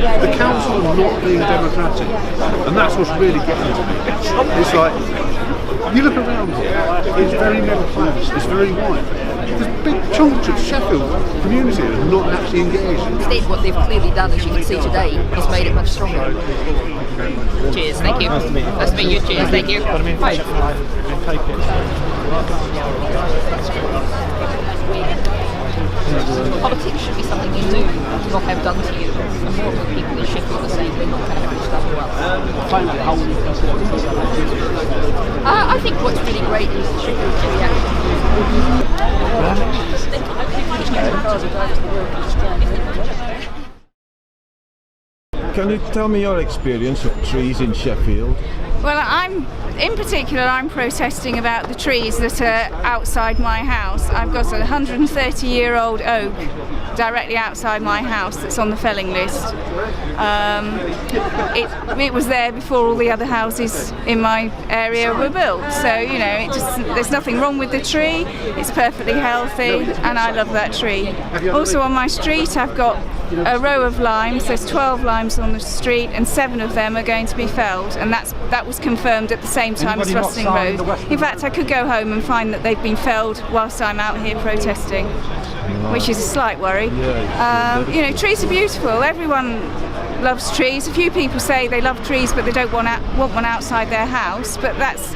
the council not being democratic, and that's what's really getting to me. It's like, you look around here, it's very middle class, it's very white. There's big chunks of Sheffield community that are not actually engaged. What they've clearly done, as you can see today, has made it much stronger. Cheers, thank you. Nice to meet you, cheers, thank you. Bye. Politics should be something you do, not have done to you. And more of the people in Sheffield are saying they're not going to finish that well. I think what's really great is the Sheffield reaction. Can you tell me your experience of trees in Sheffield? Well, in particular, I'm protesting about the trees that are outside my house. I've got a 130-year-old oak directly outside my house that's on the felling list. It was there before all the other houses in my area were built. So, you know, there's nothing wrong with the tree. It's perfectly healthy, and I love that tree. Also on my street, I've got a row of limes. There's 12 limes on the street, and 7 of them are going to be felled, and that was confirmed at the same time as Rustling Road. In fact, I could go home and find that they've been felled whilst I'm out here protesting, which is a slight worry. You know, trees are beautiful. Everyone loves trees. A few people say they love trees, but they don't want one outside their house. But that's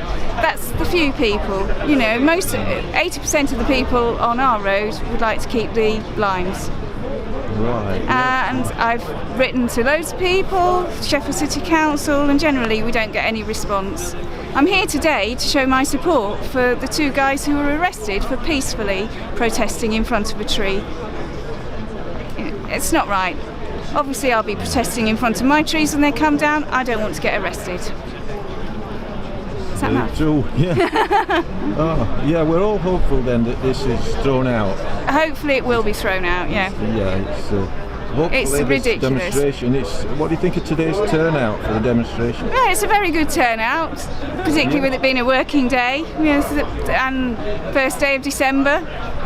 the few people. You know, 80% of the people on our road would like to keep the limes. Right. And I've written to loads of people, Sheffield City Council, and generally we don't get any response. I'm here today to show my support for the 2 guys who were arrested for peacefully protesting in front of a tree. It's not right. Obviously I'll be protesting in front of my trees when they come down. I don't want to get arrested. Is that enough? True, yeah. Oh, yeah, we're all hopeful then that this is thrown out. Hopefully it will be thrown out, yeah. Yeah, it's ridiculous. Demonstration. What do you think of today's turnout for the demonstration? Yeah, it's a very good turnout, particularly with it being a working day, and first day of December.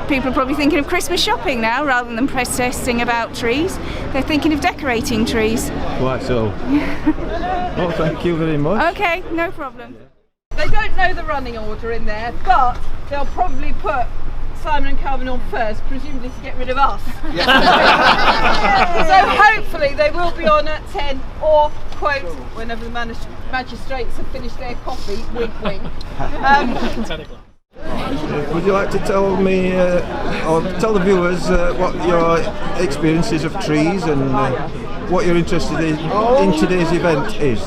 People are probably thinking of Christmas shopping now rather than protesting about trees. They're thinking of decorating trees. Quite so. Well, thank you very much. Okay, no problem. They don't know the running order in there, but they'll probably put Simon and Calvin on first, presumably to get rid of us. So hopefully they will be on at 10, or quote, whenever the magistrates have finished their coffee, wink wink. Would you like to tell me, or tell the viewers what your experiences of trees and what you're interested in today's event is?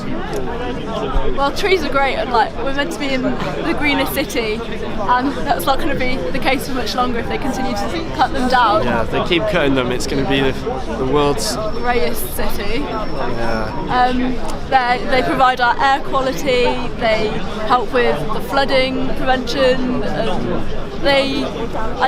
Well, trees are great, and we're meant to be in the greenest city, and that's not going to be the case for much longer if they continue to cut them down. Yeah, if they keep cutting them, it's going to be the world's greatest city. Yeah. They provide our air quality, they help with the flooding prevention, I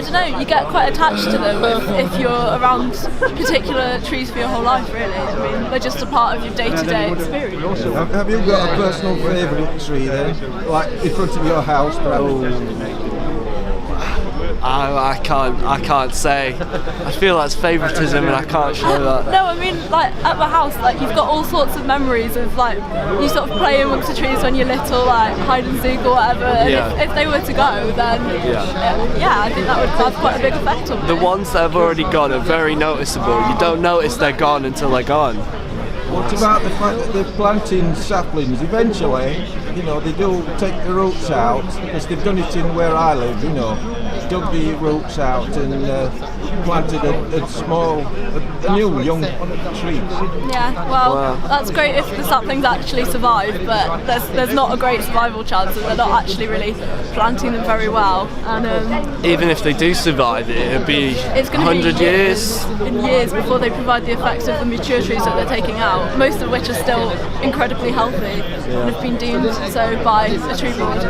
don't know, you get quite attached to them if you're around particular trees for your whole life, really. I mean, they're just a part of your day-to-day experience. Have you got a personal favourite tree then? Like in front of your house, perhaps? I can't say. I feel that's favouritism and I can't show that. No, I mean, at my house, you've got all sorts of memories of you sort of play amongst the trees when you're little, hide and seek or whatever. And if they were to go, then I think that would have quite a big effect on me. The ones that have already gone are very noticeable. You don't notice they're gone until they're gone. What about the fact that they're planting saplings? Eventually, they do take the roots out, because they've done it in where I live, dug the roots out and planted a new young tree. Yeah, well, that's great if the saplings actually survive, but there's not a great survival chance, and they're not actually really planting them very well. And even if they do survive, it'll be 100 years. In years before they provide the effects of the mature trees that they're taking out, most of which are still incredibly healthy and have been deemed so by a tree board.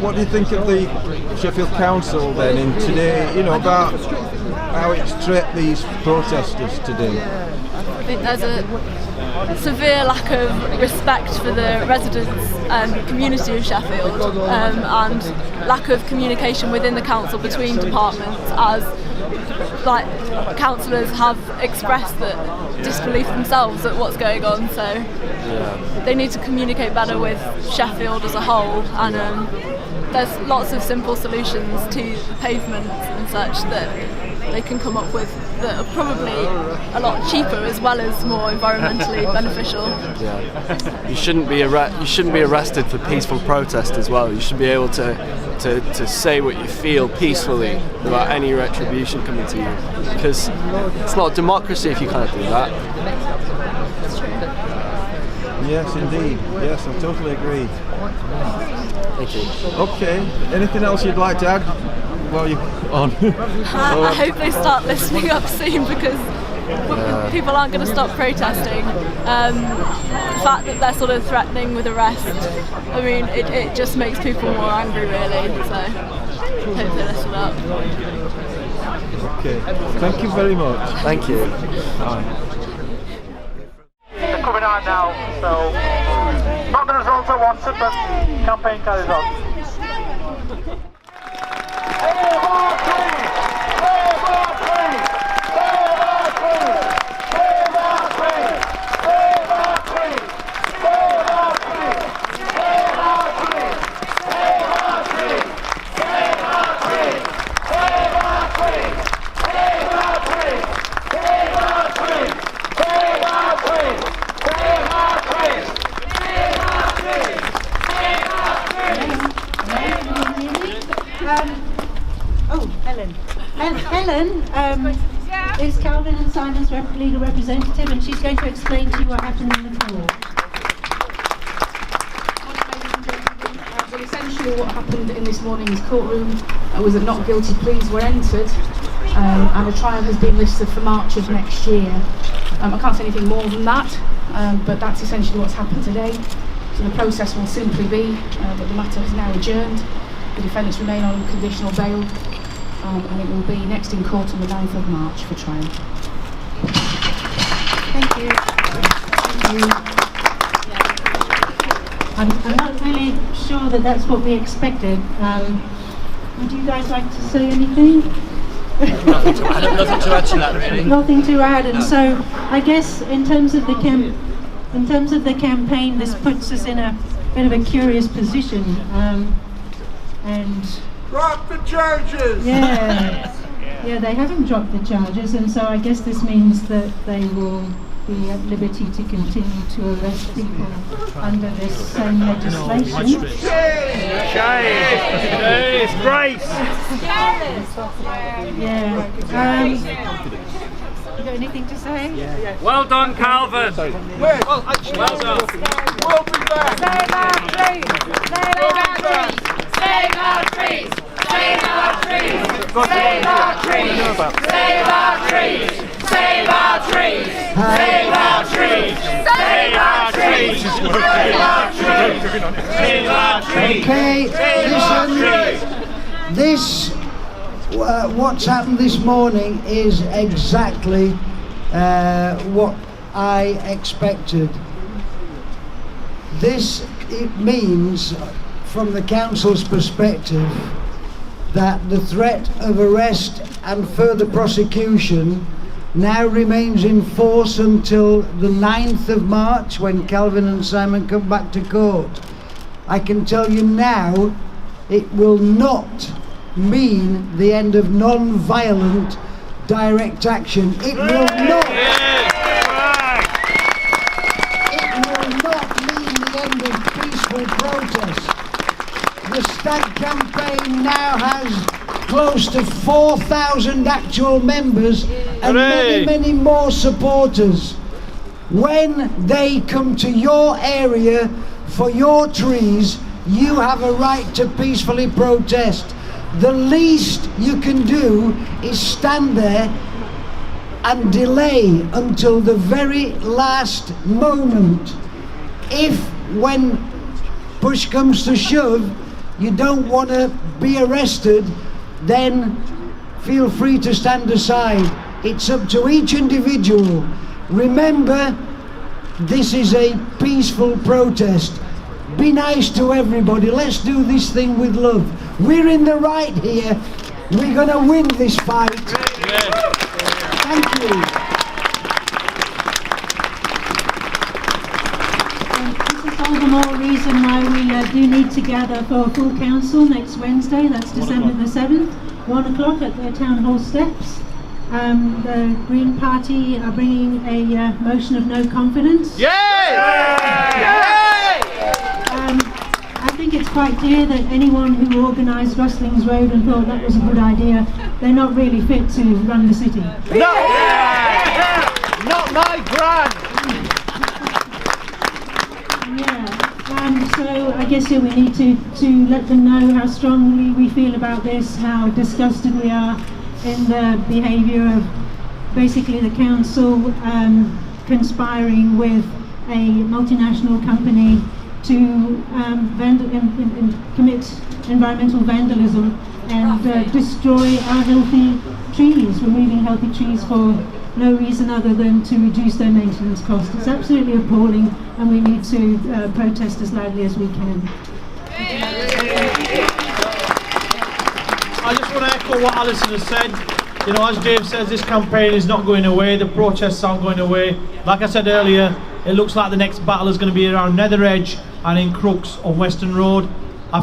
What do you think of the Sheffield Council then in today, about how it's treated these protesters today? I think there's a severe lack of respect for the residents and community of Sheffield, and lack of communication within the council between departments, as like councillors have expressed that disbelief themselves at what's going on, so they need to communicate better with Sheffield as a whole, and there's lots of simple solutions to the pavements and such that they can come up with that are probably a lot cheaper as well as more environmentally beneficial. Yeah. You shouldn't be arrested for peaceful protest as well. You should be able to say what you feel peacefully without any retribution coming to you, because it's not a democracy if you can't do that. Yes, indeed. Yes, I totally agree. Thank you. Okay, anything else you'd like to add while you're on? I hope they start listening up soon, because people aren't going to stop protesting. The fact that they're sort of threatening with arrest, I mean, it just makes people more angry, really, so I hope they listen up. Okay, thank you very much. Thank you. Bye. They're coming out now, so not the results I wanted, but campaign carries on. Helen is Calvin and Simon's legal representative, and she's going to explain to you what happened in the court. Well, essentially what happened in this morning's courtroom was that not guilty pleas were entered, and a trial has been listed for March of next year. I can't say anything more than that, but that's essentially what's happened today. So the process will simply be that the matter is now adjourned, the defendants remain on conditional bail, and it will be next in court on the 9th of March for trial. Thank you. Thank you. I'm not really sure that that's what we expected. Would you guys like to say anything? Nothing to add to that, really. Nothing to add, and so I guess in terms of the campaign, this puts us in a bit of a curious position, and Drop the charges! yeah, they haven't dropped the charges, and so I guess this means that they will be at liberty to continue to arrest people under this same legislation. It's grace! Yeah. You got anything to say? Well done, Calvin! Well done! We'll be back! Save our trees! Save our trees! Save our trees! Save our trees! Save our trees! Save our trees! Save our trees! Save our trees! Save our trees! Save our trees! Okay, listen, what's happened this morning is exactly what I expected. It means, from the council's perspective, that the threat of arrest and further prosecution now remains in force until the 9th of March, when Calvin and Simon come back to court. I can tell you now, it will not mean the end of non-violent direct action. It will not. It will not mean the end of peaceful protest. The Stag campaign now has close to 4,000 actual members and many, many more supporters. When they come to your area for your trees, you have a right to peacefully protest. The least you can do is stand there and delay until the very last moment. If, when push comes to shove, you don't want to be arrested, then feel free to stand aside. It's up to each individual. Remember, this is a peaceful protest. Be nice to everybody. Let's do this thing with love. We're in the right here. We're going to win this fight. Thank you. This is all the more reason why we do need to gather for full council next Wednesday. That's December the 7th, 1 o'clock at the Town Hall steps. The Green Party are bringing a motion of no confidence. Yay! I think it's quite clear that anyone who organised Ruslings Road and thought that was a good idea, they're not really fit to run the city. No! Not my grand! So I guess we need to let them know how strongly we feel about this, how disgusted we are in the behaviour of basically the council conspiring with a multinational company to commit environmental vandalism and destroy our healthy trees, removing healthy trees for no reason other than to reduce their maintenance costs. It's absolutely appalling, and we need to protest as loudly as we can. I just want to echo what Alison has said. You know, as Dave says, this campaign is not going away, the protests aren't going away. Like I said earlier, it looks like the next battle is going to be around Nether Edge and in Crooks on Western Road. I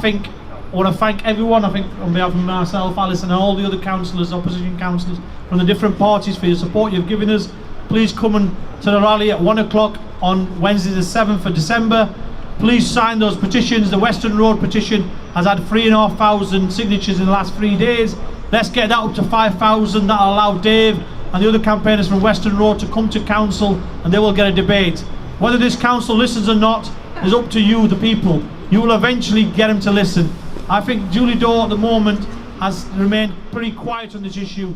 want to thank everyone, I think on behalf of myself, Alison and all the other councillors, opposition councillors from the different parties for your support you've given us. Please come to the rally at 1 o'clock on Wednesday the 7th of December. Please sign those petitions. The Western Road petition has had 3,500 signatures in the last 3 days. Let's get that up to 5,000. That'll allow Dave and the other campaigners from Western Road to come to council and they will get a debate. Whether this council listens or not is up to you, the people. You will eventually get them to listen. I think Julie Dore at the moment has remained pretty quiet on this issue.